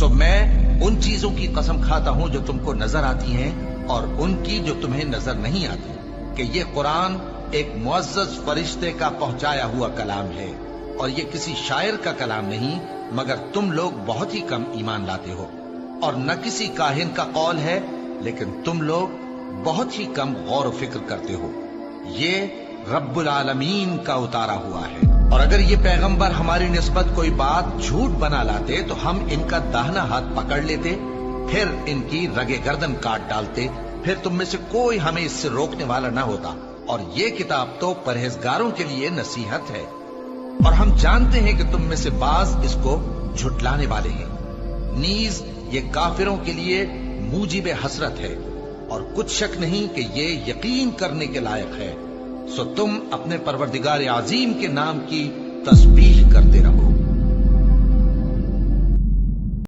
सो मैं उन चीजों की कसम खाता हूं जो तुमको नजर आती हैं और उनकी जो तुम्हें नजर नहीं आती, कि ये कुरान एक मुअज़्ज़ज़ फरिश्ते का पहुंचाया हुआ कलाम है और ये किसी शायर का कलाम नहीं, मगर तुम लोग बहुत ही कम ईमान लाते हो। और न किसी काहिन का कौल है, लेकिन तुम लोग बहुत ही कम गौर फिक्र करते हो। ये रब्बुल आलमीन का उतारा हुआ है। और अगर ये पैगंबर हमारी निस्बत कोई बात झूठ बना लाते तो हम इनका दाहिना हाथ पकड़ लेते, फिर इनकी रगे गर्दन काट डालते, फिर तुम में से कोई हमें इससे रोकने वाला न होता। और ये किताब तो परहेजगारों के लिए नसीहत है, और हम जानते हैं कि तुम में से बाज इसको झुटलाने वाले हैं। नीज ये काफिरों के लिए मूजिब हसरत है, और कुछ शक नहीं कि ये यकीन करने के लायक है। सो तुम अपने परवरदिगार आजीम के नाम की तस्बीह करते रहो।